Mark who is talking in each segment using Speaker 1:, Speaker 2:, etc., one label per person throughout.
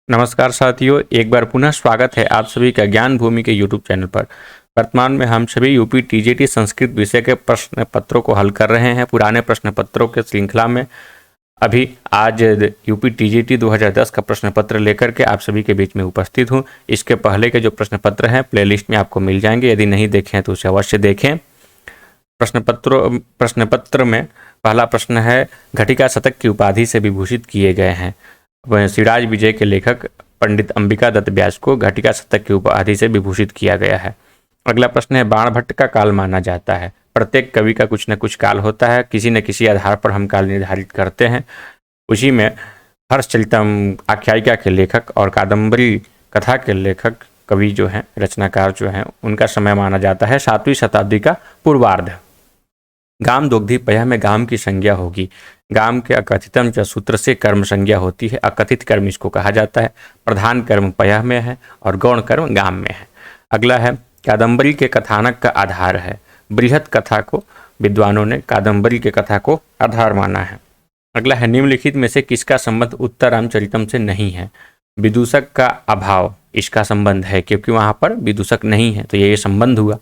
Speaker 1: नमस्कार साथियों, एक बार पुनः स्वागत है आप सभी का ज्ञान भूमि के यूट्यूब चैनल पर। वर्तमान में हम सभी यूपी टीजीटी संस्कृत विषय के प्रश्न पत्रों को हल कर रहे हैं। पुराने प्रश्न पत्रों के श्रृंखला में अभी आज यूपी टीजीटी 2010 का प्रश्न पत्र लेकर के आप सभी के बीच में उपस्थित हूँ। इसके पहले के जो प्रश्न पत्र हैं प्लेलिस्ट में आपको मिल जाएंगे, यदि नहीं देखे हैं तो उसे अवश्य देखें। प्रश्न पत्र में पहला प्रश्न है, घटिका शतक की उपाधि से विभूषित किए गए हैं। सिराज विजय के लेखक पंडित अंबिका दत्त व्यास को घटिका शतक की उपाधि से विभूषित किया गया है। अगला प्रश्न है, बाणभट्ट का काल माना जाता है। प्रत्येक कवि का कुछ न कुछ काल होता है, किसी न किसी आधार पर हम काल निर्धारित करते हैं। उसी में हर्षचरितम आख्यायिका के लेखक और कादम्बरी कथा के लेखक कवि जो हैं, रचनाकार जो हैं, उनका समय माना जाता है 7वीं शताब्दी का पूर्वार्ध। गाम दोग्धी पयः में गाम की संज्ञा होगी। गाम के अकथितम च सूत्र से कर्म संज्ञा होती है। अकथित कर्म इसको कहा जाता है। प्रधान कर्म पयः में है और गौण कर्म गाम में है। अगला है, कादम्बरी के कथानक का आधार है। बृहत कथा को विद्वानों ने कादम्बरी के कथा को आधार माना है। अगला है, निम्नलिखित में से किसका संबंध उत्तर रामचरितम से नहीं है। विदूषक का अभाव इसका संबंध है, क्योंकि वहाँ पर विदूषक नहीं है तो ये संबंध हुआ।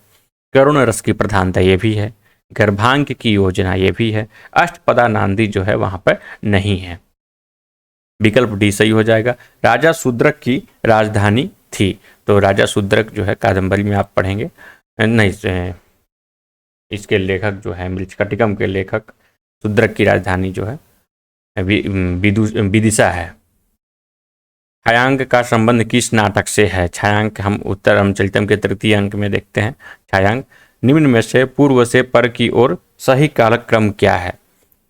Speaker 1: करुण रस की प्रधानता ये भी है। गर्भांक की योजना ये भी है। अष्टपदा नांदी जो है वहां पर नहीं है। विकल्प डी सही हो जाएगा। राजा शूद्रक की राजधानी थी, तो राजा शूद्रक जो है कादम्बरी में आप पढ़ेंगे नहीं, इसके लेखक जो है मृच्छकटिकम के लेखक शूद्रक की राजधानी जो है विदिशा है। छायांक का संबंध किस नाटक से है। छायांक हम उत्तर रामचरितम के तृतीय अंक में देखते हैं। छायांक, निम्न में से पूर्व से पर की ओर सही कालक्रम क्या है।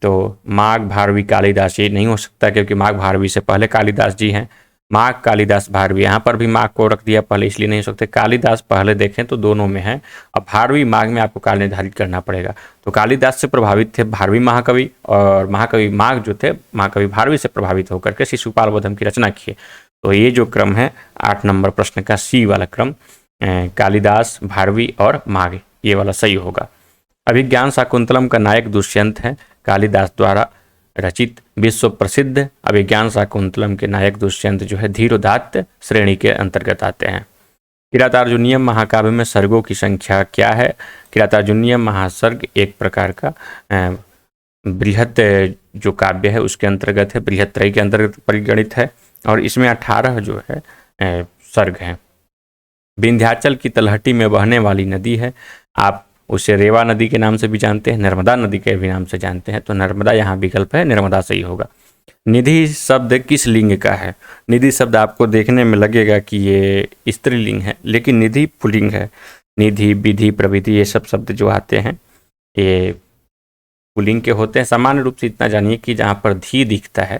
Speaker 1: तो माघ भारवी कालिदास ये नहीं हो सकता, क्योंकि माघ भारवी से पहले कालिदास जी हैं। माघ कालिदास भारवी, यहाँ पर भी माघ को रख दिया पहले, इसलिए नहीं हो सकते। कालिदास पहले देखें तो दोनों में है। अब भारवी माघ में आपको काल निर्धारित करना पड़ेगा। तो कालिदास से प्रभावित थे भारवी महाकवि, और महाकवि माघ जो थे महाकवि भारवी से प्रभावित होकर के शिशुपाल वधम की रचना किए। तो ये जो क्रम है 8 नंबर प्रश्न का सी वाला क्रम, कालिदास, भारवी और माघ, ये वाला सही होगा। अभिज्ञान शाकुंतलम का नायक दुष्यंत है। कालिदास द्वारा रचित विश्व प्रसिद्ध अभिज्ञान शाकुंतलम के नायक दुष्यंत जो है धीरोदात्त श्रेणी के अंतर्गत आते हैं। किरातार्जुनीयम महाकाव्य में सर्गों की संख्या क्या है। किरातार्जुनीयम महासर्ग एक प्रकार का बृहत जो काव्य है उसके अंतर्गत है, बृहत त्रय के अंतर्गत परिगणित है, और इसमें 18 जो है सर्ग हैं। विंध्याचल की तलहटी में बहने वाली नदी है। आप उसे रेवा नदी के नाम से भी जानते हैं, नर्मदा नदी के भी नाम से जानते हैं, तो नर्मदा यहाँ विकल्प है, नर्मदा सही होगा। निधि शब्द किस लिंग का है। निधि शब्द आपको देखने में लगेगा कि ये स्त्रीलिंग है, लेकिन निधि पुल्लिंग है। निधि, विधि, प्रविधि ये सब शब्द जो आते हैं ये पुल्लिंग के होते हैं। सामान्य रूप से इतना जानिए कि जहाँ पर धी दिखता है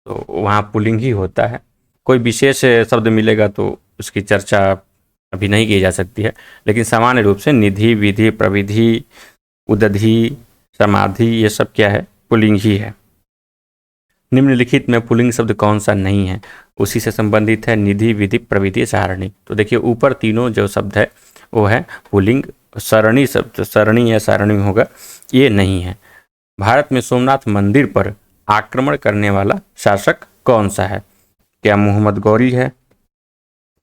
Speaker 1: तो वहाँ पुल्लिंग ही होता है। कोई विशेष शब्द मिलेगा तो उसकी चर्चा अभी नहीं की जा सकती है, लेकिन सामान्य रूप से निधि, विधि, प्रविधि, उदधि, समाधि ये सब क्या है, पुल्लिंग ही है। निम्नलिखित में पुल्लिंग शब्द कौन सा नहीं है। उसी से संबंधित है निधि, विधि, प्रविधि, सारणी। तो देखिए ऊपर तीनों जो शब्द है वो है पुल्लिंग। सरणी शब्द, सरणी या सारणी होगा, ये नहीं है। भारत में सोमनाथ मंदिर पर आक्रमण करने वाला शासक कौन सा है। क्या मोहम्मद गौरी है,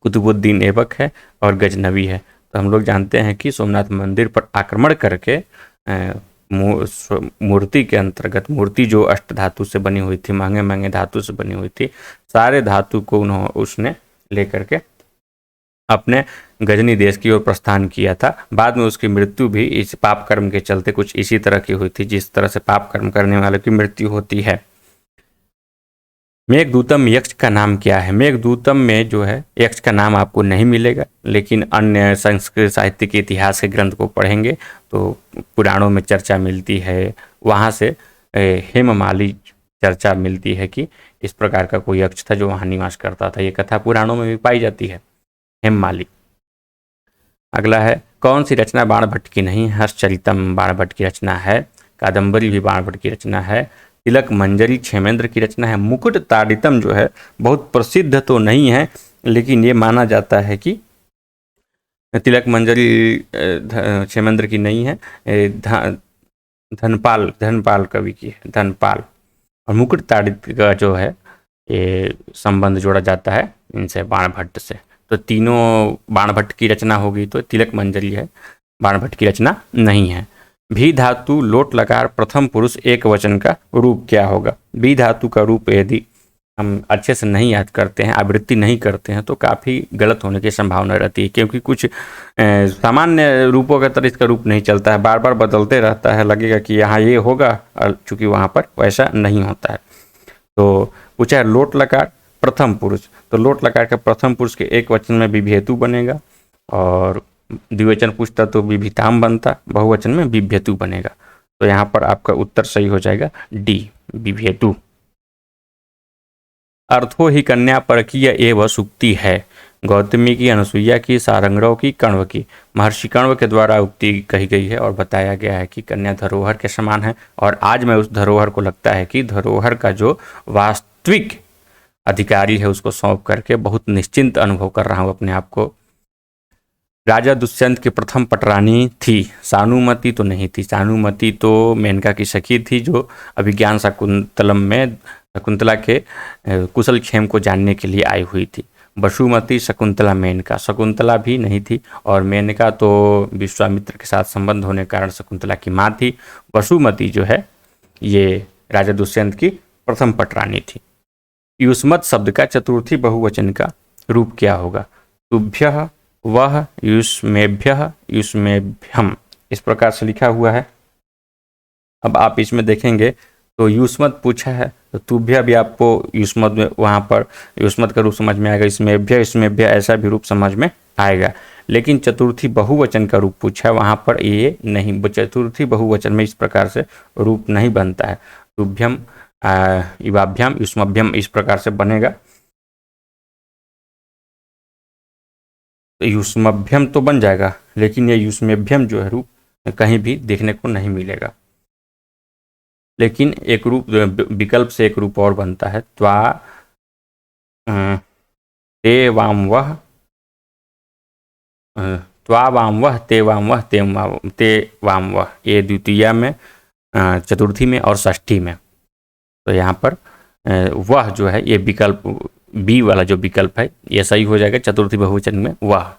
Speaker 1: कुतुबुद्दीन ऐबक है और गजनवी है। तो हम लोग जानते हैं कि सोमनाथ मंदिर पर आक्रमण करके मूर्ति के अंतर्गत, मूर्ति जो अष्ट धातु से बनी हुई थी, महंगे महंगे धातु से बनी हुई थी, सारे धातु को उसने लेकर के अपने गजनी देश की ओर प्रस्थान किया था। बाद में उसकी मृत्यु भी इस पाप कर्म के चलते कुछ इसी तरह की हुई थी, जिस तरह से पाप कर्म करने वालों की मृत्यु होती है। मेघदूतम यक्ष का नाम क्या है। मेघदूतम में जो है यक्ष का नाम आपको नहीं मिलेगा, लेकिन अन्य संस्कृत साहित्य के इतिहास के ग्रंथ को पढ़ेंगे तो पुराणों में चर्चा मिलती है। वहाँ से हेममाली चर्चा मिलती है कि इस प्रकार का कोई यक्ष था जो वहाँ निवास करता था। ये कथा पुराणों में भी पाई जाती है, हेममाली। अगला है, कौन सी रचना बाणभट्ट की नहीं है। हर्षचरितम बाणभट्ट की रचना है। कादम्बरी भी बाणभट्ट की रचना है। तिलक मंजरी क्षेमेंद्र की रचना है। मुकुट ताड़ितम जो है बहुत प्रसिद्ध तो नहीं है, लेकिन ये माना जाता है कि तिलक मंजरी क्षेमेंद्र की नहीं है, धनपाल कवि की है, धनपाल। और मुकुट ताड़ित का जो है ये संबंध जोड़ा जाता है इनसे, बाणभट्ट से। तो तीनों बाणभट्ट की रचना होगी, तो तिलक मंजरी है, बाणभट्ट की रचना नहीं है। भी धातु लोट लकार प्रथम पुरुष एक वचन का रूप क्या होगा? भी धातु का रूप यदि हम अच्छे से नहीं याद करते हैं, आवृत्ति नहीं करते हैं, तो काफ़ी गलत होने की संभावना रहती है, क्योंकि कुछ सामान्य रूपों का तरह इसका रूप नहीं चलता है, बार बार बदलते रहता है, लगेगा कि यहाँ ये होगा, और चूंकि वहाँ पर वैसा नहीं होता है। तो पूछा है लोट लकार प्रथम पुरुष, तो लोट लकार के प्रथम पुरुष के एक वचन में विभेतु बनेगा, और द्विवचन पूछता तो विभिताम बनता, बहुवचन में विभेतु बनेगा। तो यहाँ पर आपका उत्तर सही हो जाएगा डी, विभेतु। अर्थो ही कन्या परकीय एवं सुक्ति है, गौतमी की, अनुसुईया की, सारंगरव की, कण्व की। महर्षि कण्व के द्वारा उक्ति कही गई है और बताया गया है कि कन्या धरोहर के समान है, और आज मैं उस धरोहर को लगता है कि धरोहर का जो वास्तविक अधिकारी है उसको सौंप करके बहुत निश्चिंत अनुभव कर रहा हूँ अपने आप को। राजा दुष्यंत की प्रथम पटरानी थी, सानुमति तो नहीं थी, सानुमति तो मेनका की सखी थी, जो अभिज्ञान शाकुंतलम में शकुंतला के कुशल क्षेम को जानने के लिए आई हुई थी। वसुमती, शकुंतला, मेनका। शकुंतला भी नहीं थी, और मेनका तो विश्वामित्र के साथ संबंध होने के कारण शकुंतला की माँ थी। वसुमती जो है ये राजा दुष्यंत की प्रथम पटरानी थी। युष्मत शब्द का चतुर्थी बहुवचन का रूप क्या होगा? तुभ्यः, वह, युष्मेभ्यः, युष्मेभ्यम, इस प्रकार से लिखा हुआ है। अब आप इसमें देखेंगे तो युष्मत पूछा है, तो तुभ्य भी आपको युष्मत में वहाँ पर युष्मत का रूप समझ में आएगा, इसमें ऐसा भी रूप समझ में आएगा। लेकिन चतुर्थी बहुवचन का रूप पूछा है, वहाँ पर ये नहीं, चतुर्थी बहुवचन में इस प्रकार से रूप नहीं बनता है। तुभ्यम, इवाभ्याम, युष्मभ्यम, इस प्रकार से बनेगा। तो युष्मभ्यम तो बन जाएगा, लेकिन ये युष्मेभ्यम जो है रूप कहीं भी देखने को नहीं मिलेगा। लेकिन एक रूप विकल्प से एक रूप और बनता है, त्वा ते वाम वह, त्वा वाम वह, ते वाम वह, ते वाम वह, ये द्वितीया में, चतुर्थी में और षष्ठी में। तो यहाँ पर वह जो है ये विकल्प, बी वाला जो विकल्प है ये सही हो जाएगा चतुर्थी बहुवचन में वह।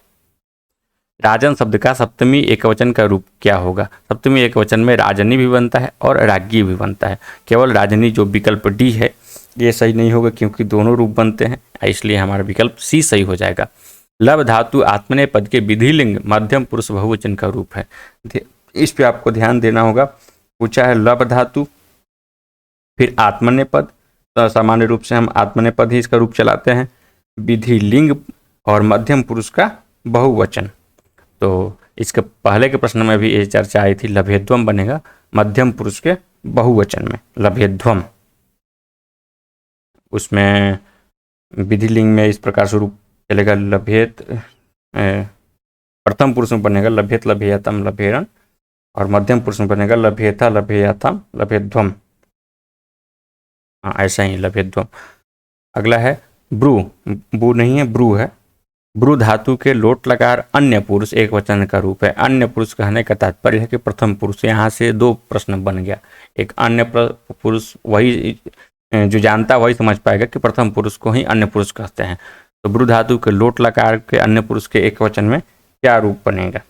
Speaker 1: राजन शब्द का सप्तमी एकवचन का रूप क्या होगा? सप्तमी एकवचन में राजनी भी बनता है और राज्ञी भी बनता है। केवल राजनी जो विकल्प डी है ये सही नहीं होगा, क्योंकि दोनों रूप बनते हैं, इसलिए हमारा विकल्प सी सही हो जाएगा। लव धातु आत्मनेय पद के विधिलिंग मध्यम पुरुष बहुवचन का रूप है। इस पे आपको ध्यान देना होगा। पूछा है लव धातु, फिर आत्मनेय पद, तो सामान्य रूप से हम आत्मनेय पद ही इसका रूप चलाते हैं, विधिलिंग और मध्यम पुरुष का बहुवचन। तो इसके पहले के प्रश्न में भी ये चर्चा आई थी, लभेध्वम बनेगा मध्यम पुरुष के बहुवचन में, लभेध्वम। उसमें विधिलिंग में इस प्रकार से रूप चलेगा, लभेत, प्रथम पुरुष में बनेगा लभेत, लभेयतम, लभेरन, और मध्यम पुरुष में बनेगा लभेता, लभेयतम, लभेध्वम। हाँ, ऐसा ही लभेध्वम। अगला है ब्रू, बू नहीं है, ब्रू है। ब्रू धातु के लोट लकार अन्य पुरुष एक वचन का रूप है। अन्य पुरुष कहने का तात्पर्य है कि प्रथम पुरुष। यहाँ से दो प्रश्न बन गया, एक अन्य पुरुष, वही जो जानता वही समझ पाएगा कि प्रथम पुरुष को ही अन्य पुरुष कहते हैं। तो ब्रू धातु के लोट लकार के अन्य पुरुष के एक वचन में क्या रूप बनेगा?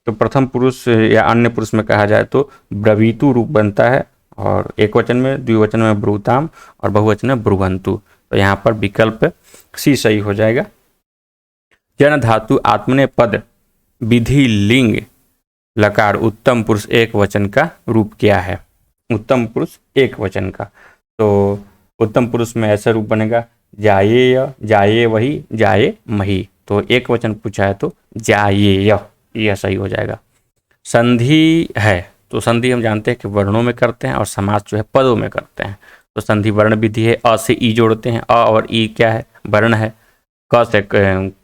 Speaker 1: तो प्रथम पुरुष या अन्य पुरुष में कहा जाए तो ब्रवीतु रूप बनता है, और एक वचन में, द्विवचन में ब्रूताम, और बहुवचन में ब्रुवंतु। तो यहाँ पर विकल्प सी सही हो जाएगा। जन धातु आत्मनेय पद विधि लिंग लकार उत्तम पुरुष एक वचन का रूप क्या है? उत्तम पुरुष एक वचन का, तो उत्तम पुरुष में ऐसा रूप बनेगा जाये, जाये वही, जाये मही। तो एक वचन पूछा है तो जाये, यह सही हो जाएगा। संधि है, तो संधि हम जानते हैं कि वर्णों में करते हैं, और समास जो है पदों में करते हैं। तो संधि वर्ण विधि है, अ से ई जोड़ते हैं, अ और ई क्या है? वर्ण है। क से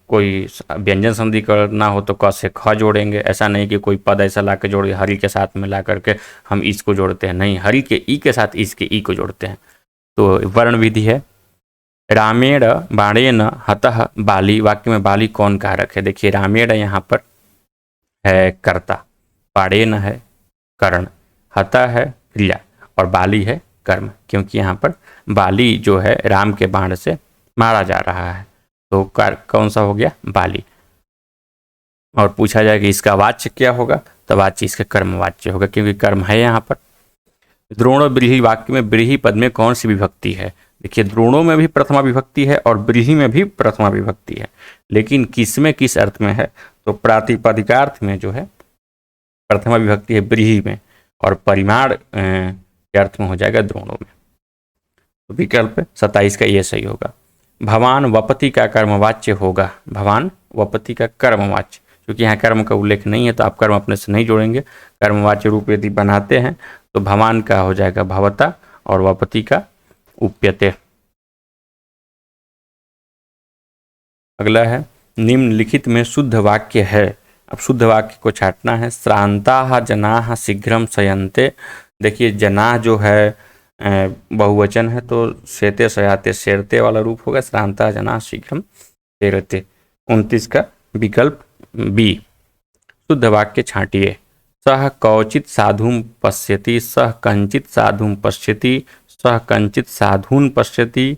Speaker 1: कोई व्यंजन संधि करना हो तो क से ख जोड़ेंगे। ऐसा नहीं कि कोई पद ऐसा ला के जोड़, हरि के साथ में ला करके हम इसको जोड़ते हैं, नहीं, हरि के ई के साथ इसके ई को जोड़ते हैं। तो वर्ण विधि है। रामेण बाणेन हतः बाली, वाक्य में बाली कौन कारक है? देखिए, रामेण यहाँ पर है कर्ता, बाणेन है करण, हतः है क्रिया, और बाली है कर्म, क्योंकि यहाँ पर बाली जो है राम के बाण से मारा जा रहा है, तो कौन सा हो गया, बाली। और पूछा जाए कि इसका वाच्य क्या होगा, तो वाच्य इसका कर्म वाच्य होगा, क्योंकि कर्म है यहाँ पर। द्रोणो ब्रीहि वाक्य में ब्रीहि पद में कौन सी विभक्ति है? देखिए, द्रोणों में भी प्रथमा विभक्ति है और ब्रीहि में भी प्रथमा विभक्ति है, लेकिन किस में किस अर्थ में है, तो प्रातिपदिकार्थ में जो है प्रथमा विभक्ति है ब्रीहि में, और परिमाण के अर्थ में हो जाएगा द्रोणों में। तो विकल्प 27 का ये सही होगा। भवान वपति का कर्मवाच्य होगा, भवान वपति का कर्मवाच्य, क्योंकि यहाँ कर्म का उल्लेख नहीं है तो आप कर्म अपने से नहीं जोड़ेंगे। कर्मवाच्य रूप यदि बनाते हैं तो भवान का हो जाएगा भवता और वपति का उप्यते। अगला है निम्नलिखित में शुद्ध वाक्य है। अब शुद्ध वाक्य को छांटना है। श्रांता जनाः शीघ्रम शयन्ते। देखिए, जना जो है बहुवचन है तो शेते शयाते शेरते वाला रूप होगा, श्रांता जनाः शीघ्रम शेरते। 29 का विकल्प बी। शुद्ध वाक्य छांटिए। सह कौचित साधुम पश्यति, सह कंचित साधुम पश्यति, सह कंचित साधून पश्यति,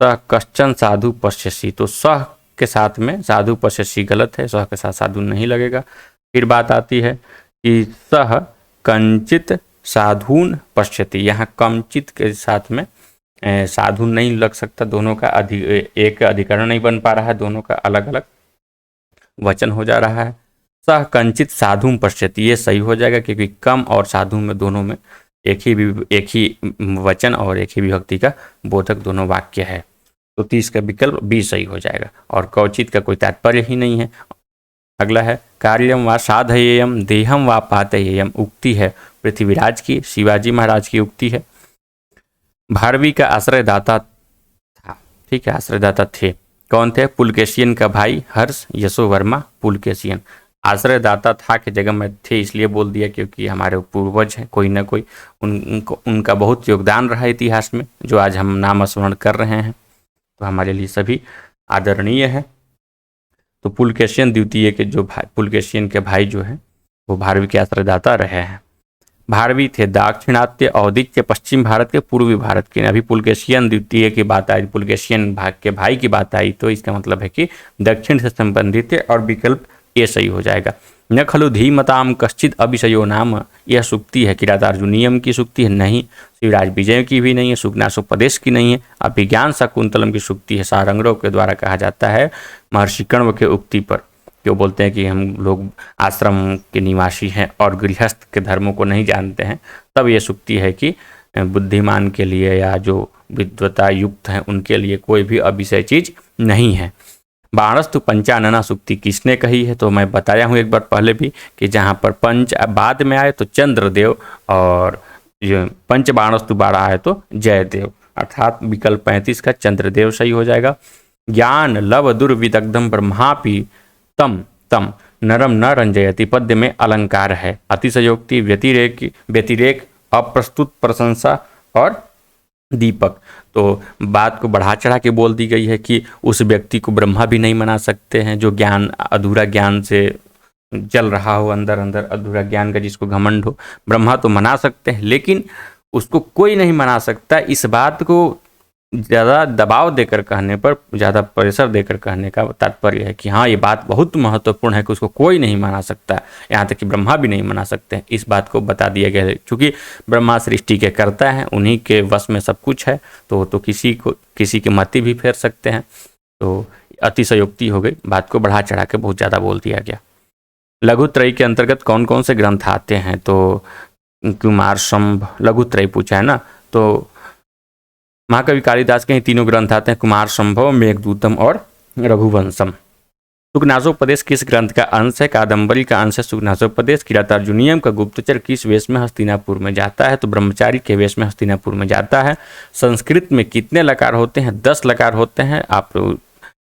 Speaker 1: सह कश्चन साधु पश्यसि। तो सह के साथ में साधु पश्यसि गलत है, सह के साथ साधु नहीं लगेगा। फिर बात आती है कि सह कंचित साधुन पश्यति, यहाँ कंचित के साथ में साधु नहीं लग सकता, दोनों का एक अधिकरण नहीं बन पा रहा है, दोनों का अलग अलग वचन हो जा रहा है। सह कंचित साधुम पश्यति ये सही हो जाएगा, क्योंकि कम और साधु में दोनों में एक ही वचन और एक ही विभक्ति का बोधक दोनों वाक्य है। तो 30 का विकल्प बी सही हो जाएगा, और कौचित का कोई तात्पर्य ही नहीं है। अगला है कार्यम व साधयेयम देहम व पातयेयम। उक्ति है पृथ्वीराज की, शिवाजी महाराज की उक्ति है। भारवी का आश्रयदाता था, ठीक है, आश्रयदाता थे। कौन थे? पुलकेशियन का भाई हर्ष यशोवर्मा पुलकेशियन। आश्रयदाता था की जगह में थे इसलिए बोल दिया क्योंकि हमारे पूर्वज हैं, कोई ना कोई उनका बहुत योगदान रहा इतिहास में, जो आज हम नाम स्मरण कर रहे हैं, तो हमारे लिए सभी आदरणीय है। तो पुलकेशियन द्वितीय के जो भाई, पुलकेशियन के भाई जो है वो भारवी के आश्रयदाता रहे हैं। भारवी थे दाक्षिणात्य औदित्य पश्चिम भारत के, पूर्वी भारत के। अभी पुलकेशियन द्वितीय की बात आई, पुलकेशियन भाग के भाई की बात आई, तो इसका मतलब है कि दक्षिण से संबंधित है, और विकल्प ये सही हो जाएगा। न खलु धीमताम कश्चित अभिषयो नाम, यह सूक्ति है किरातार्जुनीयम की सूक्ति है, नहीं। शिवराज विजय की भी नहीं है, सुग्नासोपदेश की नहीं है। अभिज्ञान शाकुंतलम की सूक्ति है, सारंगरों के द्वारा कहा जाता है महर्षि कण्व के उक्ति पर, जो बोलते हैं कि हम लोग आश्रम के निवासी हैं और गृहस्थ के धर्मों को नहीं जानते हैं, तब ये सूक्ति है कि बुद्धिमान के लिए या जो विद्वता युक्त हैं उनके लिए कोई भी अविषय चीज नहीं है। बाणस्तु पंचानना सूक्ति किसने कही है? तो मैं बताया हूँ एक बार पहले भी कि जहाँ पर पंच बाद में आए तो चंद्रदेव, और पंच बाणस्तु बाड़ा आए तो जयदेव, अर्थात विकल्प 35 का चंद्रदेव सही हो जाएगा। ज्ञान लव दुर्विदग्धम ब्रह्मापि तम तम नरम न रंजयति पद्य में अलंकार है। अतिशयोक्ति, व्यतिरेक, अप्रस्तुत प्रशंसा और दीपक। तो बात को बढ़ा चढ़ा के बोल दी गई है कि उस व्यक्ति को ब्रह्मा भी नहीं मना सकते हैं जो ज्ञान, अधूरा ज्ञान से जल रहा हो, अंदर अंदर अधूरा ज्ञान का जिसको घमंड हो। ब्रह्मा तो मना सकते हैं, लेकिन उसको कोई नहीं मना सकता। इस बात को ज़्यादा दबाव देकर कहने पर, ज़्यादा प्रेशर देकर कहने का तात्पर्य है कि हाँ, ये बात बहुत महत्वपूर्ण है कि उसको कोई नहीं मना सकता, यहाँ तक कि ब्रह्मा भी नहीं मना सकते हैं। इस बात को बता दिया गया है, क्योंकि ब्रह्मा सृष्टि के कर्ता हैं, उन्हीं के वश में सब कुछ है, तो किसी की मति भी फेर सकते हैं। तो अतिशयोक्ति हो गई, बात को बढ़ा चढ़ा के बहुत ज़्यादा बोल दिया गया। लघुत्रयी के अंतर्गत कौन कौन से ग्रंथ आते हैं? तो कुमार संभ, लघुत्रयी पूछा है ना, तो महाकवि कालिदास के ही तीनों ग्रंथ आते हैं, कुमार संभव, मेघदूतम और रघुवंशम। सुग्नासोपदेश किस ग्रंथ का अंश है? कादम्बरी का अंश है सुग्नासोपदेश। किरातार्जुनीयम का गुप्तचर किस वेश में हस्तिनापुर में जाता है? तो ब्रह्मचारी के वेश में हस्तिनापुर में जाता है। संस्कृत में कितने लकार होते हैं? 10 लकार होते हैं। आप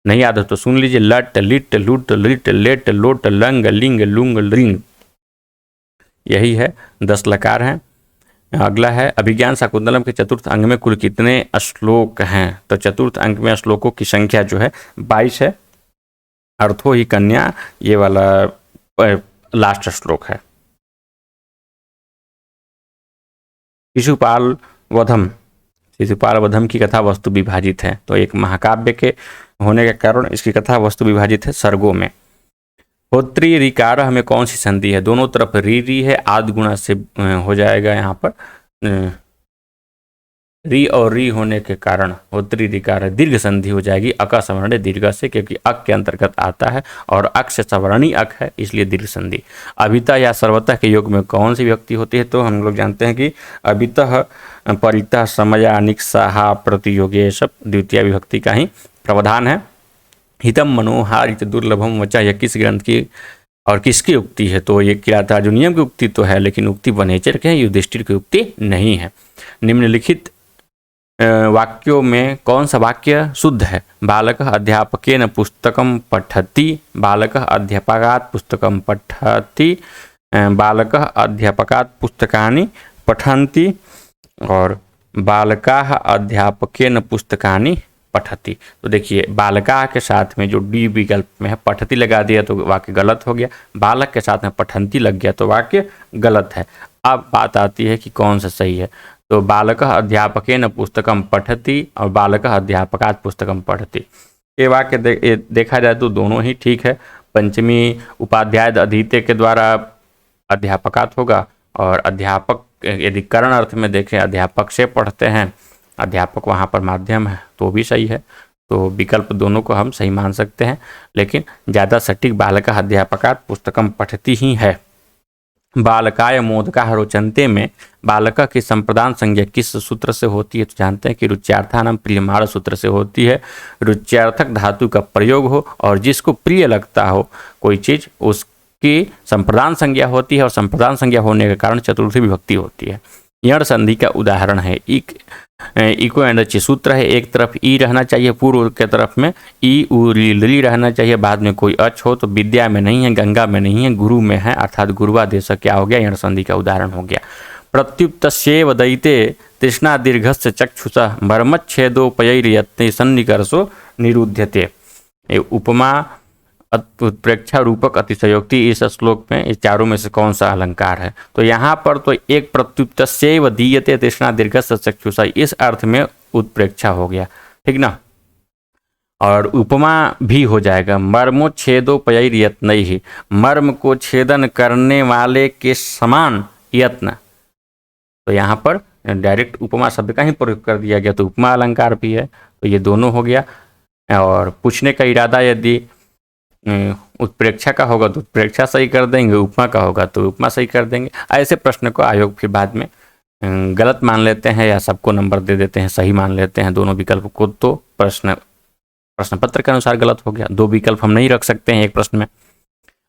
Speaker 1: नहीं याद हो तो सुन लीजिए। लट, लिट, लुट, लिट, लेट, लोट, लंग, लिंग, लुंग, लिंग, यही है, 10 लकार हैं। अगला है अभिज्ञान शाकुंतलम के चतुर्थ अंग में कुल कितने श्लोक हैं? तो चतुर्थ अंग में श्लोकों की संख्या जो है 22 है। अर्थो ही कन्या, ये वाला लास्ट श्लोक है। शिशुपाल वधम, शिशुपाल वधम की कथा वस्तु विभाजित है। तो एक महाकाव्य के होने के कारण इसकी कथा वस्तु विभाजित है सर्गों में। होत्री रिकार हमें कौन सी संधि है? दोनों तरफ री री है, आद गुणा से हो जाएगा यहाँ पर री और री होने के कारण होत्री रिकार दीर्घ संधि हो जाएगी अका सवर्ण दीर्घ से, क्योंकि अक के अंतर्गत आता है और अक से सवर्णी अक है, इसलिए दीर्घ संधि। अभितः या सर्वतः के योग में कौन सी विभक्ति होती है? तो हम लोग जानते हैं कि अभितः परितः समया निक्साहा प्रतियोगे सब द्वितीय विभक्ति का ही प्रावधान है। हितम मनोहारित दुर्लभम वचा, यह किस ग्रंथ की और किसकी उक्ति है? तो ये किरातार्जुनीयम की उक्ति तो है, लेकिन उक्ति वनेचर के हैं, युधिष्ठिर की उक्ति नहीं है। निम्नलिखित वाक्यों में कौन सा वाक्य शुद्ध है? बालकः अध्यापकेन पुस्तकं पठति, बालकः अध्यापकात् पुस्तकं पठति, बालकः अध्यापकात् पुस्तकानि पठन्ति और बालकाः अध्यापकेन पुस्तकानि पठति। तो देखिए बालका के साथ में जो डी विकल्प में है पठति लगा दिया तो वाक्य गलत हो गया, बालक के साथ में पठन्ति लग गया तो वाक्य गलत है। अब बात आती है कि कौन सा सही है। तो बालकः अध्यापकेन पुस्तकं पठति और बालकः अध्यापकात् पुस्तकं पठति, ये वाक्य देखा जाए तो दोनों ही ठीक है। पंचमी उपाध्याय अधीते के द्वारा अध्यापकात् होगा और अध्यापक यदि करण अर्थ में देखें अध्यापक से पढ़ते हैं, अध्यापक वहाँ पर माध्यम है तो भी सही है। तो विकल्प दोनों को हम सही मान सकते हैं, लेकिन ज़्यादा सटीक बालकः अध्यापकात् पुस्तकं पठति ही है। बालकाय मोदकाः रोचन्ते में बालका की संप्रदान संज्ञा किस सूत्र से होती है? तो जानते हैं कि रुच्यार्थानां प्रियमाण सूत्र से होती है। रुच्यार्थक धातु का प्रयोग हो और जिसको प्रिय लगता हो कोई चीज़ उसकी संप्रदान संज्ञा होती है और संप्रदान संज्ञा होने के कारण चतुर्थी विभक्ति होती है। यण संधि का उदाहरण है इको एंड ची सूत्र है, एक तरफ ई रहना चाहिए, पूर्व के तरफ में ई उ ली रहना चाहिए, बाद में कोई अच हो तो विद्या में नहीं है, गंगा में नहीं है, गुरु में है, अर्थात गुरुवादेश क्या हो गया? यण संधि का उदाहरण हो गया। प्रत्युत्तस्येव दयिते तृष्णा दीर्घस्य चक्षुषा मर्मच्छेदोपयैर्यत्ने सन्निकर्षो निरुध्यते। उपमा उत्प्रेक्षा रूपक अतिशयोक्ति इस श्लोक में इस चारों में से कौन सा अलंकार है? तो यहाँ पर तो एक प्रत्युत्तस्यैव दीयते तृष्णा दीर्घस्य चक्षुषा इस अर्थ में उत्प्रेक्षा हो गया, ठीक ना। और उपमा भी हो जाएगा मर्मोच्छेदोपयैर्यत्नैः, मर्म को छेदन करने वाले के समान यत्न। तो यहाँ पर डायरेक्ट उपमा शब्द का ही प्रयोग कर दिया गया तो उपमा अलंकार भी है। तो ये दोनों हो गया। और पूछने का इरादा यदि उत्प्रेक्षा का होगा तो उत्प्रेक्षा सही कर देंगे, उपमा का होगा तो उपमा सही कर देंगे। ऐसे प्रश्न को आयोग फिर बाद में गलत मान लेते हैं या सबको नंबर दे देते हैं, सही मान लेते हैं दोनों विकल्प को, तो प्रश्न पत्र के अनुसार गलत हो गया। दो विकल्प हम नहीं रख सकते हैं एक प्रश्न में।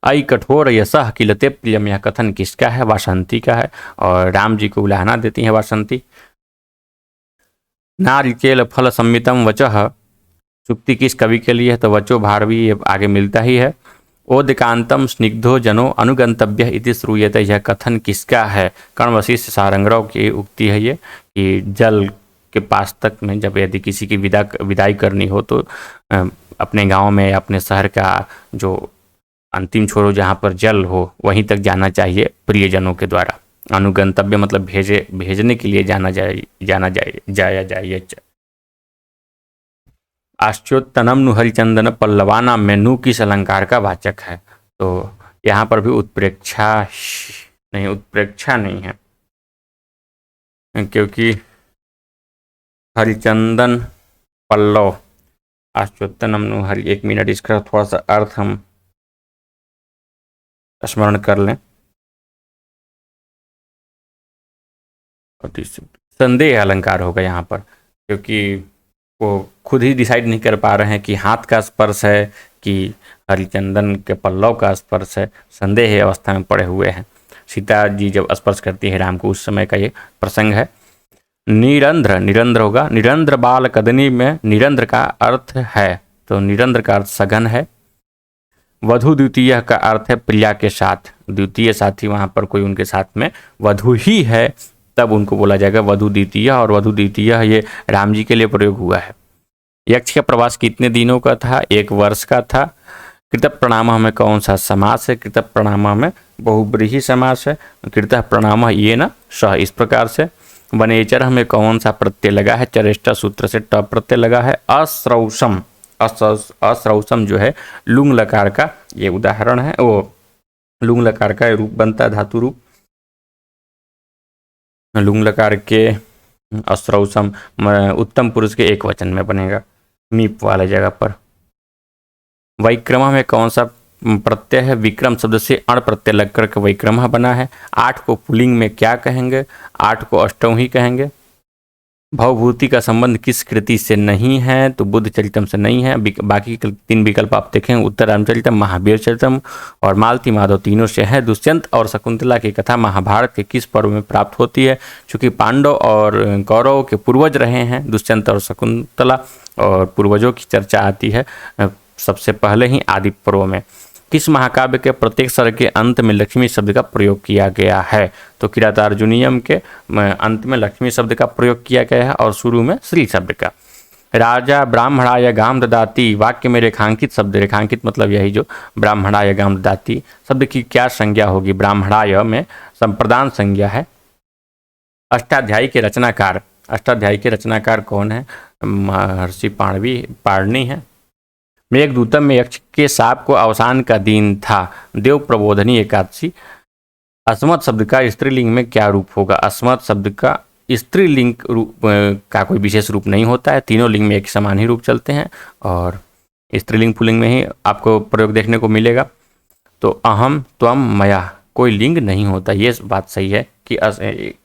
Speaker 1: आई कठोर यशः किलते प्रियम, यह कथन किसका है? वासंती का है और राम जी को उलाहना देती है वासंती। नारिकेल फल सम्मितम वचः, चुक्ति किस कवि के लिए है? तो वचो भारवी, ये आगे मिलता ही है। ओदिकांतम स्निग्धो जनो अनुगंतव्य इति श्रूयते, यह कथन किसका है? कर्ण वशिष्ठ सारंगराव की उक्ति है ये कि जल के पास तक में जब यदि किसी की विदाई करनी हो तो अपने गांव में अपने शहर का जो अंतिम छोर हो जहाँ पर जल हो वहीं तक जाना चाहिए प्रियजनों के द्वारा। अनुगंतव्य मतलब भेजने के लिए जाया जाए। आश्चोत्तनम नु हरिचंदन पल्लवाना में नु किस अलंकार का वाचक है? तो यहाँ पर भी उत्प्रेक्षा नहीं है, क्योंकि हरिचंदन पल्लव आश्चोत्तनम नु हरि। एक मिनट, इसका थोड़ा सा अर्थ हम स्मरण कर लें। संदेह अलंकार होगा यहाँ पर, क्योंकि वो खुद ही डिसाइड नहीं कर पा रहे हैं कि हाथ का स्पर्श है कि हरिचंदन के पल्लव का स्पर्श है, संदेह अवस्था में पड़े हुए हैं। सीता जी जब स्पर्श करती है राम को उस समय का ये प्रसंग है। निरंध्र होगा, निरंध्र बाल कदनी में निरंध्र का अर्थ है तो निरंध्र का अर्थ सघन है। वधु द्वितीय का अर्थ है प्रिया के साथ, द्वितीय साथी वहाँ पर कोई उनके साथ में वधु ही है तब उनको बोला जाएगा वधु द्वितीय, और वधु द्वितीय ये राम जी के लिए प्रयोग हुआ है। यक्ष का प्रवास कितने दिनों का था? 1 वर्ष का था। कृत प्रणाम में कौन सा समास है? कृत प्रणाम में बहुब्रीहि समास है। कृत प्रणाम ये न सह, इस प्रकार से। वनेचर में कौन सा प्रत्यय लगा है? चरेष्टा सूत्र से ट प्रत्यय लगा है। अस्रौसम, अस्रौसम जो है लुंग लकार का ये उदाहरण है, वो लुंग लकार का रूप बनता है, धातु रूप। लुंग लकार के अस्रौसम उत्तम पुरुष के एक वचन में बनेगा, मीप वाले जगह पर। वैक्रमा में कौन सा प्रत्यय है? विक्रम शब्द से अण प्रत्यय लगकर के वैक्रमा बना है। 8 को पुल्लिंग में क्या कहेंगे? 8 को अष्टम ही कहेंगे। भवभूति का संबंध किस कृति से नहीं है? तो बुद्ध चरितम से नहीं है। बाकी 3 विकल्प आप देखें, उत्तर रामचरितम, महावीर चरितम और मालती माधव, तीनों से है। दुष्यंत और शकुंतला की कथा महाभारत के किस पर्व में प्राप्त होती है? चूंकि पांडव और कौरव के पूर्वज रहे हैं दुष्यंत और शकुंतला, और पूर्वजों की चर्चा आती है सबसे पहले ही आदि पर्व में। किस महाकाव्य के प्रत्येक सर्ग के अंत में लक्ष्मी शब्द का प्रयोग किया गया है? तो किरातार्जुनीयम के अंत में लक्ष्मी शब्द का प्रयोग किया गया है और शुरू में श्री शब्द का। राजा ब्राह्मणाय गाम ददाती वाक्य में रेखांकित शब्द, रेखांकित मतलब यही जो ब्राह्मणाय गाम ददाती शब्द की क्या संज्ञा होगी? ब्राह्मणाय में संप्रदान संज्ञा है। अष्टाध्यायी के रचनाकार, अष्टाध्यायी के रचनाकार कौन है? महर्षि पाणिनि है। मेघदूतम में यक्ष के साप को अवसान का दिन था। देव प्रबोधनी एकादशी। अस्मत् शब्द का स्त्रीलिंग में क्या रूप होगा? अस्मत् शब्द का स्त्रीलिंग रूप का कोई विशेष रूप नहीं होता है, तीनों लिंग में एक समान ही रूप चलते हैं और स्त्रीलिंग पुल्लिंग में ही आपको प्रयोग देखने को मिलेगा। तो अहम त्वम मया कोई लिंग नहीं होता, ये बात सही है कि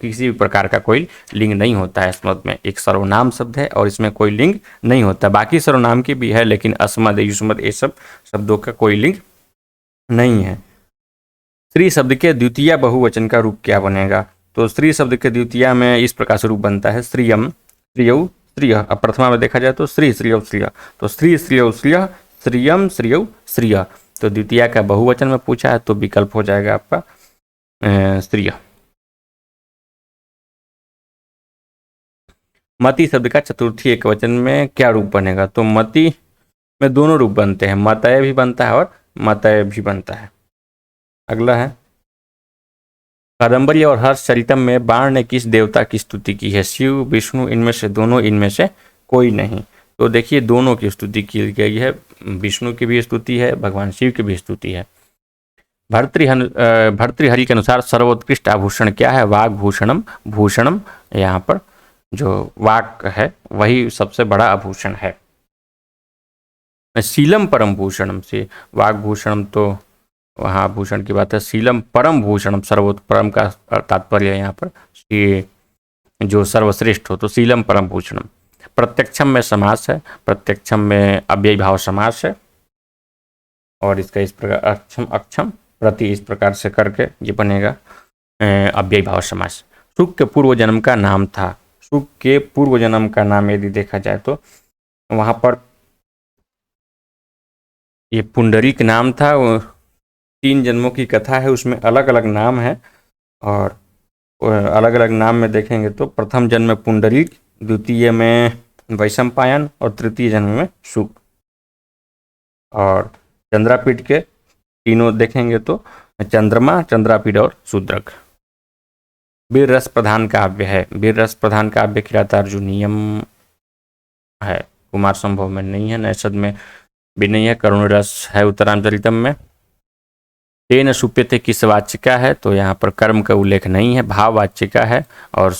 Speaker 1: किसी भी प्रकार का कोई लिंग नहीं होता है। अस्मद में एक सर्वनाम शब्द है और इसमें कोई लिंग नहीं होता। बाकी सर्वनाम की भी है लेकिन अस्मद युष्मद ये सब शब्दों का कोई लिंग नहीं है। स्त्री शब्द के द्वितीय बहुवचन का रूप क्या बनेगा? तो स्त्री शब्द के द्वितीय में इस प्रकार से रूप बनता है, स्त्रियम स्त्रियौ स्त्रिय। अब प्रथमा में देखा जाए तो श्री स्त्रियौ स्त्रिय, तो स्त्री स्त्रियौ स्त्रिय, स्त्रियम स्त्रियौ स्त्रिय। तो द्वितीय का बहुवचन में पूछा है तो विकल्प हो जाएगा आपका स्त्रिय। मति शब्द का चतुर्थी एक वचन में क्या रूप बनेगा? तो मति में दोनों रूप बनते हैं, मतय भी बनता है और मतय भी बनता है। अगला है कादम्बरी और हर्षचरितम में बाण ने किस देवता की स्तुति की है? शिव, विष्णु, इनमें से दोनों, इनमें से कोई नहीं। तो देखिए दोनों की स्तुति की गई है, विष्णु की भी स्तुति है, भगवान शिव की भी स्तुति है। भर्तृहरि के अनुसार सर्वोत्कृष्ट आभूषण क्या है? वाग्भूषणम, भूषणम, यहाँ पर जो वाक है वही सबसे बड़ा आभूषण है। शीलम परम भूषणम से वाग्भूषणम तो वहाँ आभूषण की बात है, शीलम परम भूषणम सर्वोत्परम का तात्पर्य है यहाँ पर जो सर्वश्रेष्ठ हो, तो शीलम परम भूषणम। प्रत्यक्षम में समास है, प्रत्यक्षम में अव्ययी भाव समास है और इसका इस प्रकार अक्षम अक्षम प्रति इस प्रकार से करके ये बनेगा अव्ययी भाव समास। शुक के पूर्व जन्म का नाम था, शुक के पूर्व जन्म का नाम यदि देखा जाए तो वहाँ पर ये पुंडरीक नाम था। 3 जन्मों की कथा है, उसमें अलग अलग नाम है और अलग अलग नाम में देखेंगे तो प्रथम जन्म में पुंडरीक, द्वितीय में वैशंपायन और तृतीय जन्म में शुक। और चंद्रापीठ के तीनों देखेंगे तो चंद्रमा, चंद्रापीठ और शूद्रक। वीर रस प्रधान काव्य है, वीर रस प्रधान काव्य किरातार्जुनीयम है, कुमार संभव में नहीं है, नैषद में भी नहीं है, करुण रस है उत्तरामचरितम में। तेन सुप्यते किस वाच्यिका है? तो यहाँ पर कर्म का उल्लेख नहीं है, भाव वाच्यिका है और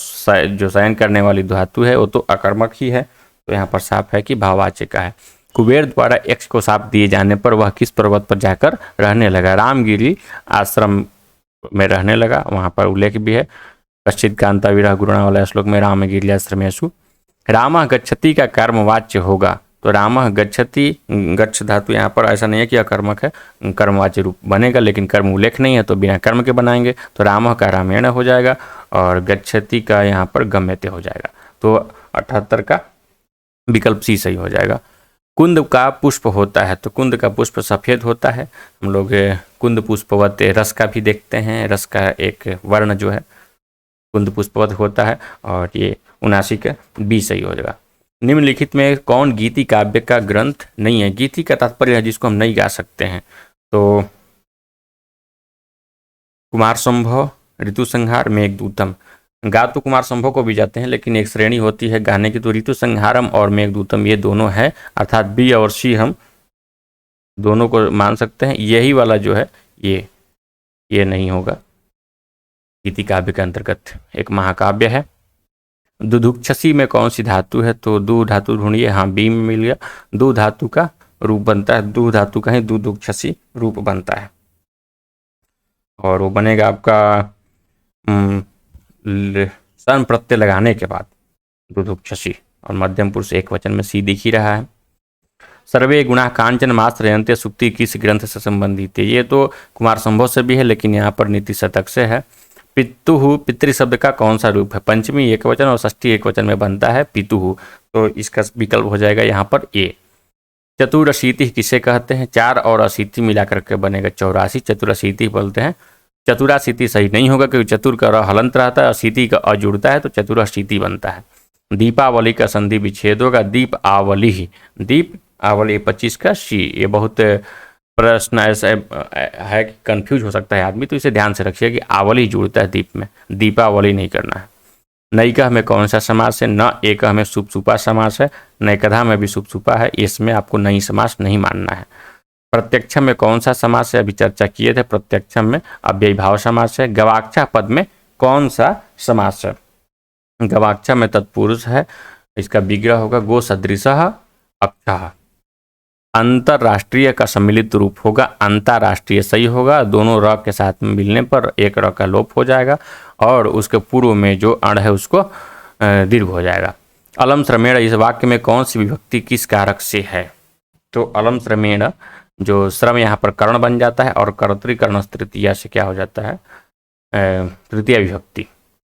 Speaker 1: जो शयन करने वाली धातु है वो तो अकर्मक ही है, तो यहाँ पर साफ है कि भाववाच्यिका है। कुबेर द्वारा यक्ष को शाप दिए जाने पर वह किस पर्वत पर जाकर रहने लगा? रामगिरी आश्रम में रहने लगा, वहाँ पर उल्लेख भी है। कश्चित कांता विरह गुरुणा वाला श्लोक में रामगिरी आश्रमेषु। रामः गच्छति का कर्मवाच्य होगा, तो रामः गच्छति, गच्छ धातु यहाँ पर ऐसा नहीं है कि अकर्मक है, कर्मवाच्य रूप बनेगा लेकिन कर्म उल्लेख नहीं है तो बिना कर्म के बनाएंगे, तो रामः का रामेण हो जाएगा और गच्छति का यहाँ पर गम्यते हो जाएगा। तो 78 का विकल्प सी सही हो जाएगा। कुंद का पुष्प होता है, तो कुंद का पुष्प सफ़ेद होता है। हम लोग कुंद पुष्पवत रस का भी देखते हैं, रस का एक वर्ण जो है कुंद पुष्पवत होता है और ये 79 का बी सही हो जाएगा। निम्नलिखित में कौन गीति काव्य का ग्रंथ नहीं है? गीति का तात्पर्य है जिसको हम नहीं गा सकते हैं, तो कुमार संभव, ऋतु संहार, मेघदूतम। गा तो कुमार संभव को भी जाते हैं, लेकिन एक श्रेणी होती है गाने की, तो ऋतु संहारम और मेघदूतम ये दोनों है, अर्थात बी और सी हम दोनों को मान सकते हैं। यही वाला जो है ये नहीं होगा। गीति काव्य के अंतर्गत एक महाकाव्य है। दुधुक्षसी में कौन सी धातु है, तो दू धातु ढूंढिए, हाँ बी में मिल गया। दू धातु का रूप बनता है, दू धातु का ही दुधुक्षसी रूप बनता है, और वो बनेगा आपका सन प्रत्यय लगाने के बाद दुधुक्षसी, और मध्यम पुरुष एक वचन में सी दिख ही रहा है। सर्वे गुणा कांचन माश्रयन्ते सुक्ति किस ग्रंथ से संबंधित है, ये तो कुमार संभव से भी है, लेकिन यहाँ पर नीति शतक से है। पितुहु पितृ शब्द का कौन सा रूप है, पंचमी एक वचन और षष्ठी एक वचन में बनता है पितुहु, तो इसका विकल्प हो जाएगा यहाँ पर ए। चतुरशीति किसे कहते हैं, 4 और 80 मिलाकर के बनेगा 84, चतुरशीति बोलते हैं। चतुराशीति सही नहीं होगा क्योंकि चतुर का र हलंत रहता है, अशीति का अ जुड़ता है, तो चतुराशीति बनता है। दीपावली का संधि विच्छेद होगा दीप आवली ही, दीप आवली 25 का शी। ये बहुत प्रश्न ऐसा है कि कन्फ्यूज हो सकता है आदमी, तो इसे ध्यान से रखिए कि आवली जुड़ता है दीप में, दीपावली नहीं करना है। नैकः में कौन सा समास है, न एकः में सुपसुपा समास है, नैकधा में भी सुपसुपा है, इसमें आपको नई समास नहीं मानना है। प्रत्यक्षम में कौन सा समास है, अभी चर्चा किए थे, प्रत्यक्षम में अव्ययीभाव समास है। गवाक्षा पद में कौन सा समास है, गवाक्षा में तत्पुरुष है, इसका विग्रह होगा गो सदृशः अक्षः। अंतरराष्ट्रीय का सम्मिलित रूप होगा अंतरराष्ट्रीय सही होगा, दोनों र के साथ में मिलने पर एक र का लोप हो जाएगा, और उसके पूर्व में जो अण है उसको दीर्घ हो जाएगा। अलम श्रमेण इस वाक्य में कौन सी विभक्ति किस कारक से है, तो अलम श्रमेण जो श्रम यहाँ पर कर्ण बन जाता है, और कर्तृकर्ण तृतीया से क्या हो जाता है तृतीय विभक्ति,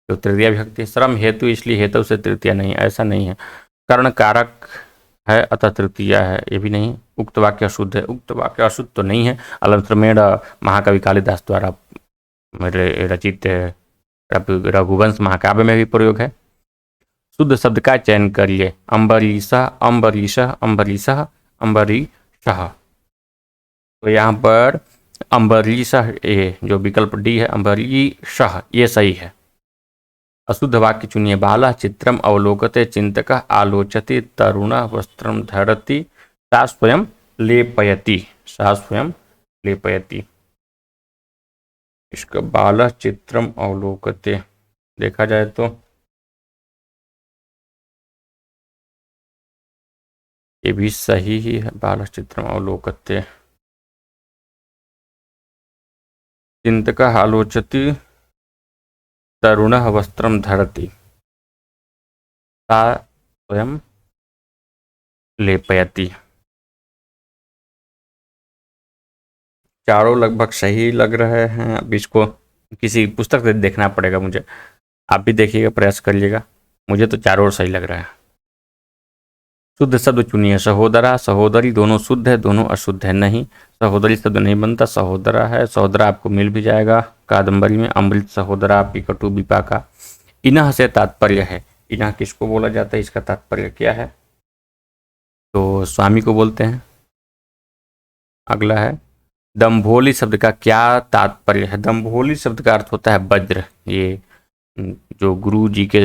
Speaker 1: तो तृतीय विभक्ति श्रम हेतु, इसलिए हेतु से तृतीय नहीं, ऐसा नहीं है। कर्ण कारक है अतः तृतीया है, ये भी नहीं। उक्त वाक्य अशुद्ध है, उक्त वाक्य अशुद्ध तो नहीं है। अलम श्रमेण महाकवि कालिदास द्वारा रचित रघुवंश महाकाव्य में भी प्रयोग है। शुद्ध शब्द का चयन करिए, अम्बरीशः अम्बरीशः अम्बरीशः अम्बरीशः, तो यहाँ पर अम्बरीशः ये जो विकल्प डी है अम्बरीशः ये सही है। अशुद्ध वाक्य चुनिए, बालः चित्रम अवलोकते चिंतकः आलोचति तरुणः वस्त्रम धरति सा स्वयं लेपयति, सा स्वयं लेपयति। इसका बालः चित्रम अवलोकते देखा जाए तो ये भी सही ही है, बालः चित्रम अवलोकते। चिंतकः आलोचति तरुणः वस्त्रम धरति सा स्वयं लेपयति। चारों लगभग सही लग रहे हैं, अब इसको किसी पुस्तक से देखना पड़ेगा मुझे, आप भी देखिएगा, प्रयास करिएगा। मुझे तो चारों सही लग रहा है। शुद्ध शब्द चुनिए, सहोदरा सहोदरी दोनों शुद्ध है, दोनों अशुद्ध है, नहीं सहोदरी शब्द नहीं बनता, सहोदरा है, सहोदरा आपको मिल भी जाएगा कादम्बरी में। अमृत सहोदरा पिकटु विपाका। इनह से तात्पर्य है, इनह किसको बोला जाता है, इसका तात्पर्य क्या है, तो स्वामी को बोलते हैं। अगला है दम्भोली शब्द का क्या तात्पर्य है, दम्भोली शब्द का अर्थ होता है वज्र। ये जो गुरु जी के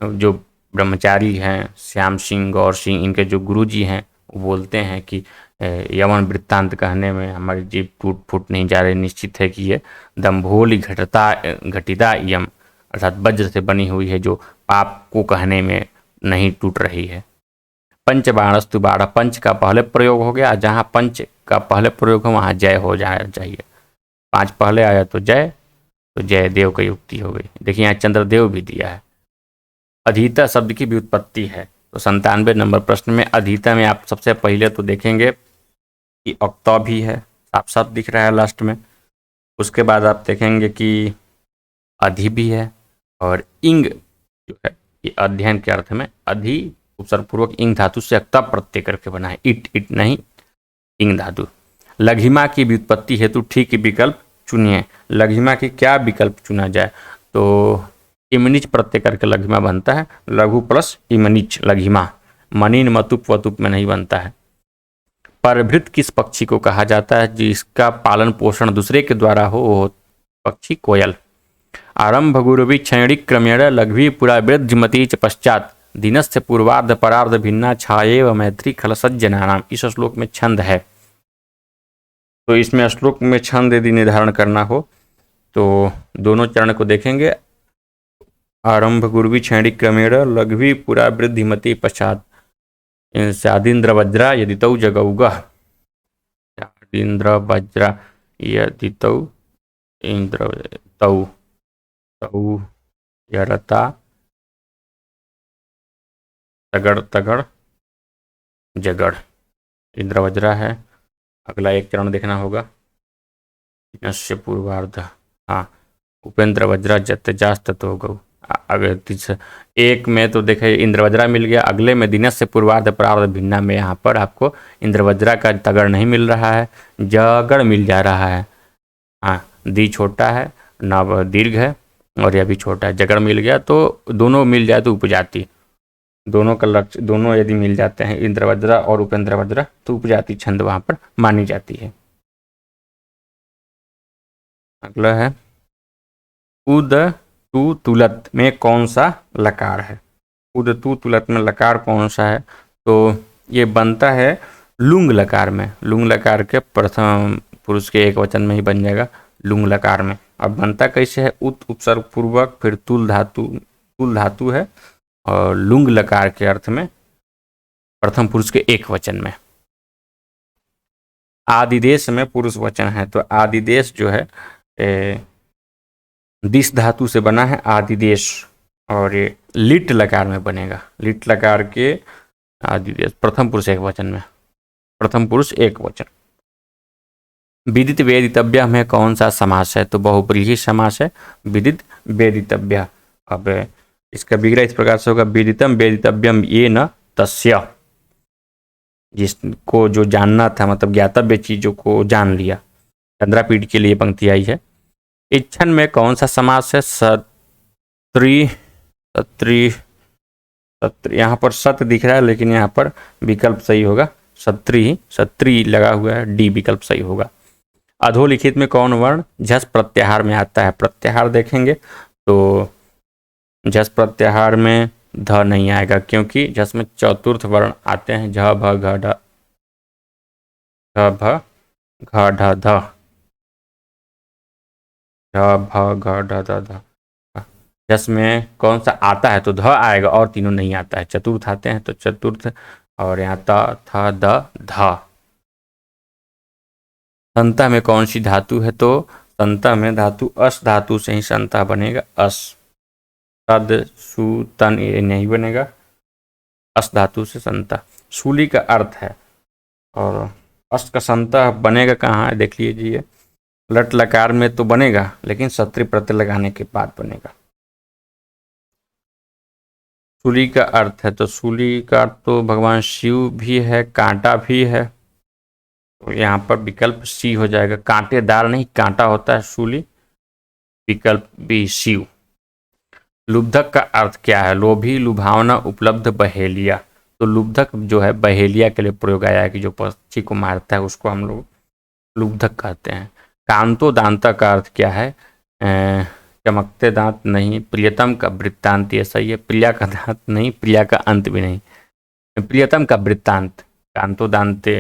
Speaker 1: जो ब्रह्मचारी हैं श्याम सिंह गौर सिंह, इनके जो गुरु जी हैं वो बोलते हैं कि यवन वृत्तांत कहने में हमारी जीभ टूट फूट नहीं जा रही, निश्चित है कि ये दम्भोली घटिता यम अर्थात वज्र से बनी हुई है, जो पाप को कहने में नहीं टूट रही है। पंचबाणस्तु बाढ़, पंच का पहले प्रयोग हो गया, जहाँ पंच का पहले प्रयोग हो वहाँ जय हो जाना चाहिए। 5 पहले आया तो जय देव की युक्ति हो गई। देखिए यहाँ चंद्रदेव भी दिया है। अधीता शब्द की व्युत्पत्ति है, तो 97 नंबर प्रश्न में अधीता में आप सबसे पहले तो देखेंगे कि अक्ता भी है, साफ साफ दिख रहा है लास्ट में। उसके बाद आप देखेंगे कि अधि भी है, और इंग जो है ये अध्ययन के अर्थ में अधि उपसर्गपूर्वक इंग धातु से अक्ता प्रत्यय करके बना है, इट नहीं इंग धातु। लघिमा की व्युत्पत्ति हेतु ठीक विकल्प चुनिए, लघिमा की क्या विकल्प चुना जाए, तो इमनिच प्रत्यय करके लघिमा बनता है, लघु प्लस इमनिच लघिमा, मनीन मतुप वतुप में नहीं बनता है। परभृत किस पक्षी को कहा जाता है जिसका पालन पोषण दूसरे के द्वारा हो, वो पक्षी कोयल। आरंभ गुरुवि क्षणिक क्रमेण लघ्वी पुरा वृद्धिमती च पश्चात दिनस्य पूर्वार्ध परार्ध भिन्ना छाएव मैत्री खल सज्जनानाम। इस श्लोक में छंद है, तो इसमें श्लोक में छंद यदि निर्धारण करना हो तो दोनों चरण को देखेंगे। आरंभ गुरुवि क्षणिक क्रमेण लघ्वी पुरा वृद्धिमती पश्चात सादीन्द्र वज्रा यदि तौ जगौगः। सादीन्द्र वज्रा यदि तौ इंद्र तौ तौ यरता तगड़ तगड़ जगड़। इंद्र वज्रा है। अगला एक चरण देखना होगा। नश्य पूर्वार्ध, हाँ, उपेंद्र वज्रा जत जास्त तो गौ। अगर एक में तो देखे इंद्रवज्रा मिल गया, अगले में दिनस से पूर्वार्ध प्रार्ध भिन्ना में यहाँ पर आपको इंद्रवज्रा का तगड़ नहीं मिल रहा है, जगड़ मिल जा रहा है। हाँ, दी छोटा है, नव दीर्घ है और यह भी छोटा है, जगड़ मिल गया तो दोनों मिल जाए तो उपजाति, दोनों का लक्ष्य, दोनों यदि मिल जाते हैं इंद्रवज्रा और उपेंद्र वज्रा तो उपजाति छंद वहाँ पर मानी जाती है। अगला है उद तू तुलत में कौन सा लकार है। उद तू तुलत में लकार कौन सा है, तो ये बनता है लुंग लकार में। लुंग लकार के प्रथम पुरुष के एक वचन में ही बन जाएगा लुंग लकार में। अब बनता कैसे है, उत उपसर्ग पूर्वक फिर तुल धातु है और लुंग लकार के अर्थ में प्रथम पुरुष के एक वचन में। आदिदेश में पुरुष वचन है, तो आदिदेश जो है दिस धातु से बना है आदिदेश और ये लिट लकार में बनेगा। लिट लकार के आदिदेश प्रथम पुरुष एक वचन में, प्रथम पुरुष एक वचन। विदित वेदितव्य में कौन सा समास है, तो बहुब्रीहि समास है, विदित वेदितव्य। अब इसका विग्रह इस प्रकार से होगा, विदितम वेदितव्यम ये न तस्य, जिसको जो जानना था, मतलब ज्ञातव्य चीजों को जान लिया। चंद्रापीठ के लिए पंक्ति आई है। इच्छन में कौन सा समास है, सत्री सत्री सत्री, यहाँ पर सत दिख रहा है लेकिन यहाँ पर विकल्प सही होगा सत्री, सत्री लगा हुआ है, डी विकल्प सही होगा। अधोलिखित में कौन वर्ण झस प्रत्याहार में आता है, प्रत्याहार देखेंगे तो झस प्रत्याहार में ध नहीं आएगा, क्योंकि झस में चतुर्थ वर्ण आते हैं, झ भ घ ढ, झ भ घ ढ ध, झ भ घ ढ ध ध। झस में कौन सा आता है, तो ध आएगा और तीनों नहीं आता है। चतुर्थ आते हैं तो चतुर्थ, और यहाँ त थ द ध। संता में कौन सी धातु है, तो संता में धातु अस धातु से ही संता बनेगा, अस। तद सु तन ये नहीं बनेगा, अस धातु से संता। सूली का अर्थ है और अस का संता बनेगा कहाँ है, देख लीजिए। लट लकार में तो बनेगा लेकिन सत्री प्रत्यय लगाने के बाद बनेगा। सूली का अर्थ है, तो सूली का अर्थ तो भगवान शिव भी है, कांटा भी है, तो यहाँ पर विकल्प सी हो जाएगा। कांटेदार नहीं, कांटा होता है सूली, विकल्प बी शिव। लुब्धक का अर्थ क्या है, लोभी लुभावना उपलब्ध बहेलिया। तो लुब्धक जो है बहेलिया के लिए प्रयोग आया है कि जो पक्षी को मारता है उसको हम लोग लुब्धक कहते हैं। कांतो दांता का अर्थ क्या है, चमकते दांत नहीं, प्रियतम का वृत्तांत, ये सही है। प्रिया का दांत नहीं, प्रिया का अंत भी नहीं, प्रियतम का वृत्तांत। कांतो दांते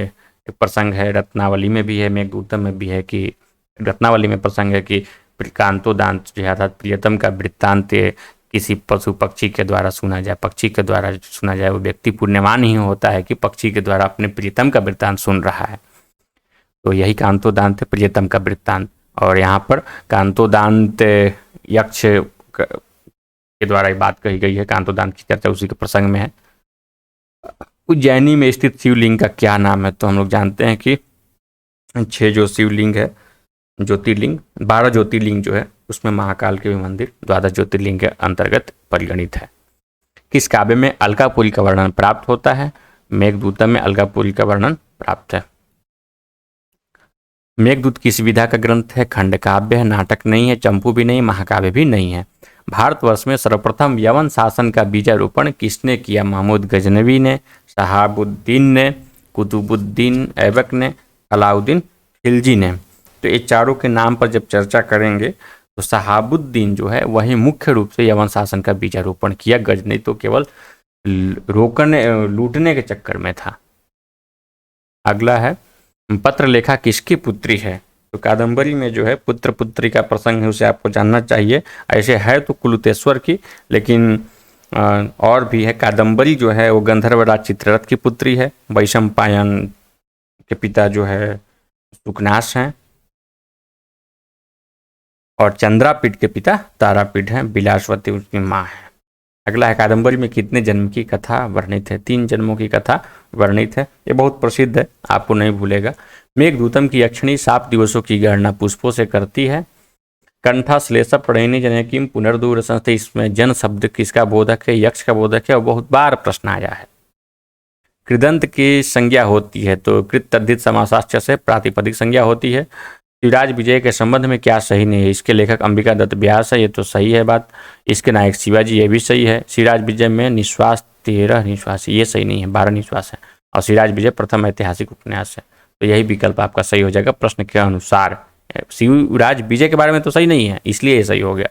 Speaker 1: एक प्रसंग है, रत्नावली में भी है, मेघदूतम में भी है कि रत्नावली में प्रसंग है कि कांतो दांत जो है अर्थात प्रियतम का वृत्तांत किसी पशु पक्षी के द्वारा सुना जाए, पक्षी के द्वारा सुना जाए, वो व्यक्ति पुण्यवान ही होता है कि पक्षी के द्वारा अपने प्रियतम का वृत्तांत सुन रहा है। तो यही कांतो दांत है, प्रियतम का वृत्तांत। और यहाँ पर कांतो दांत यक्ष के द्वारा ये बात कही गई है, कांतो दांत की चर्चा उसी के प्रसंग में है। उज्जैनी में स्थित शिवलिंग का क्या नाम है, तो हम लोग जानते हैं कि 6 जो शिवलिंग है, ज्योतिर्लिंग 12 ज्योतिर्लिंग जो है उसमें महाकाल के भी मंदिर द्वादश ज्योतिर्लिंग के अंतर्गत परिगणित है। किस काव्य में अलकापुरी का वर्णन प्राप्त होता है, मेघदूतम में अलकापुरी का वर्णन प्राप्त है। मेघदूत किस विधा का ग्रंथ है, खंड काव्य है, नाटक नहीं है, चंपू भी नहीं, महाकाव्य भी नहीं है। भारतवर्ष में सर्वप्रथम यवन शासन का बीजारोपण किसने किया, महमूद गजनवी ने, शहाबुद्दीन ने, कुतुबुद्दीन ऐबक ने, अलाउद्दीन खिलजी ने। तो ये चारों के नाम पर जब चर्चा करेंगे तो शहाबुद्दीन जो है वही मुख्य रूप से यवन शासन का बीजारोपण किया। गजनी तो केवल रोकने लूटने के चक्कर में था। अगला है पत्र लेखा किसकी पुत्री है। तो कादंबरी में जो है पुत्र पुत्री का प्रसंग है उसे आपको जानना चाहिए। ऐसे है तो कुलुतेश्वर की, लेकिन और भी है। कादंबरी जो है वो गंधर्वराज चित्ररथ की पुत्री है। वैशंपायन के पिता जो है सुकनाश हैं और चंद्रापीठ के पिता तारापीठ हैं। बिलासवती उसकी माँ है। अगला है कादंबरी में कितने जन्म की कथा वर्णित है। 3 जन्मों की कथा वर्णित है। ये बहुत प्रसिद्ध है, आपको नहीं भूलेगा। मेघदूतम की यक्षिणी 7 दिवसों की गणना पुष्पों से करती है। कंठा श्लेष प्रणयनी जन किम पुनर्दूर संस्थे, इसमें जन शब्द किसका बोधक है, यक्ष का बोधक है और बहुत बार प्रश्न आया है। कृदंत की संज्ञा होती है तो कृत तद्धित समासाश्च से प्रातिपदिक संज्ञा होती है। शिवराज विजय के संबंध में क्या सही नहीं है। इसके लेखक अंबिका दत्त व्यास है, ये तो सही है बात। इसके नायक शिवाजी, ये भी सही है। शिवराज विजय में निश्वास 13 निश्वास, ये सही नहीं है, 12 निश्वास है। और शिवराज विजय प्रथम ऐतिहासिक उपन्यास है, तो यही विकल्प आपका सही हो जाएगा प्रश्न के अनुसार। शिवराज विजय के बारे में तो सही नहीं है, इसलिए ये सही हो गया।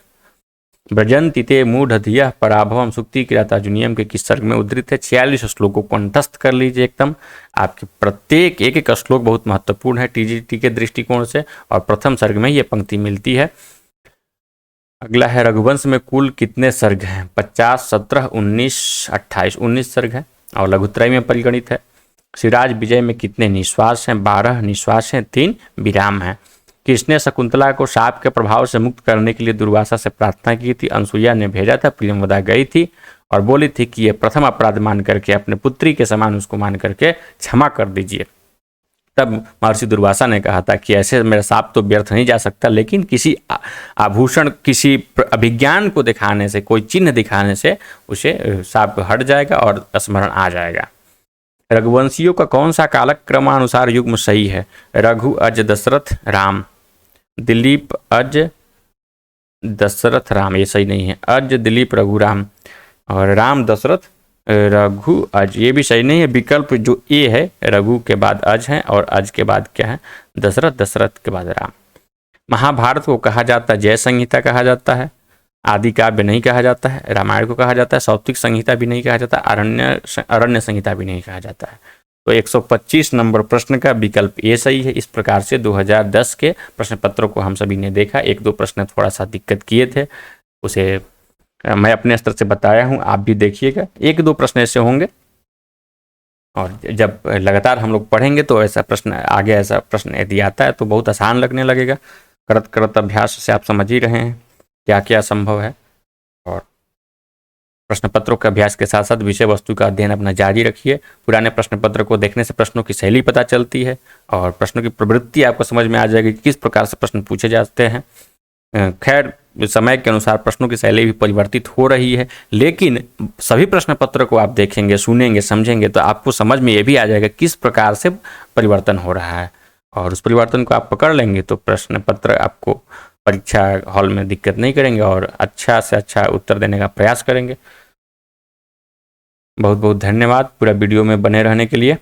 Speaker 1: ब्रजंति ते मूढ़धिया पराभवम सुक्ति किरातार्जुनियम के किस सर्ग में उद्धृत है। 46 श्लोकों को कंठस्थ कर लीजिए एकदम। आपके प्रत्येक एक श्लोक बहुत महत्वपूर्ण है टीजीटी के दृष्टिकोण से, और प्रथम सर्ग में ये पंक्ति मिलती है। अगला है रघुवंश में कुल कितने सर्ग हैं। 50, 17, 19, 28, 19 सर्ग है और लघुत्रय में परिगणित है। सिराज विजय में कितने निश्वास हैं। 12 निश्वास हैं, 3 विराम हैं। किसने शकुंतला को शाप के प्रभाव से मुक्त करने के लिए दुर्वासा से प्रार्थना की थी। अनसुईया ने भेजा था। प्रियंवदा गई थी और बोली थी कि ये प्रथम अपराध मान करके, अपने पुत्री के समान उसको मान करके क्षमा कर दीजिए। तब महर्षि दुर्वासा ने कहा था कि ऐसे मेरा शाप तो व्यर्थ नहीं जा सकता, लेकिन किसी आभूषण, किसी अभिज्ञान को दिखाने से, कोई चिन्ह दिखाने से उसे शाप हट जाएगा और स्मरण आ जाएगा। रघुवंशियों का कौन सा कालक क्रमानुसार युग्म सही है। रघु अज दशरथ राम, दिलीप अज दशरथ राम, ये सही नहीं है। अज दिलीप रघु राम और राम दशरथ रघु अज, ये भी सही नहीं है। विकल्प जो ए है, रघु के बाद अज है और अज के बाद क्या है, दशरथ, दशरथ के बाद राम। महाभारत को कहा जाता है जय संहिता कहा जाता है। आदि काव्य नहीं कहा जाता है। रामायण को कहा जाता है सात्विक संहिता भी नहीं कहा जाता। अरण्य संहिता भी नहीं कहा जाता है। तो 125 नंबर प्रश्न का विकल्प ए सही है। इस प्रकार से 2010 के प्रश्न पत्रों को हम सभी ने देखा। 1-2 प्रश्न थोड़ा सा दिक्कत किए थे, उसे मैं अपने स्तर से बताया हूँ, आप भी देखिएगा। 1-2 प्रश्न ऐसे होंगे और जब लगातार हम लोग पढ़ेंगे तो ऐसा प्रश्न आगे, ऐसा प्रश्न यदि आता है तो बहुत आसान लगने लगेगा। करत करत अभ्यास से आप समझ ही रहे हैं क्या क्या संभव है। और प्रश्न पत्रों के अभ्यास के साथ साथ विषय वस्तु का अध्ययन अपना जारी रखिए। पुराने प्रश्न पत्र को देखने से प्रश्नों की शैली पता चलती है और प्रश्नों की प्रवृत्ति आपको समझ में आ जाएगी, किस प्रकार से प्रश्न पूछे जाते हैं। खैर, समय के अनुसार प्रश्नों की शैली भी परिवर्तित हो रही है, लेकिन सभी प्रश्न पत्र को आप देखेंगे, सुनेंगे, समझेंगे तो आपको समझ में ये भी आ जाएगा किस प्रकार से परिवर्तन हो रहा है। और उस परिवर्तन को आप पकड़ लेंगे तो प्रश्न पत्र आपको परीक्षा हॉल में दिक्कत नहीं करेंगे और अच्छा से अच्छा उत्तर देने का प्रयास करेंगे। बहुत बहुत धन्यवाद पूरा वीडियो में बने रहने के लिए।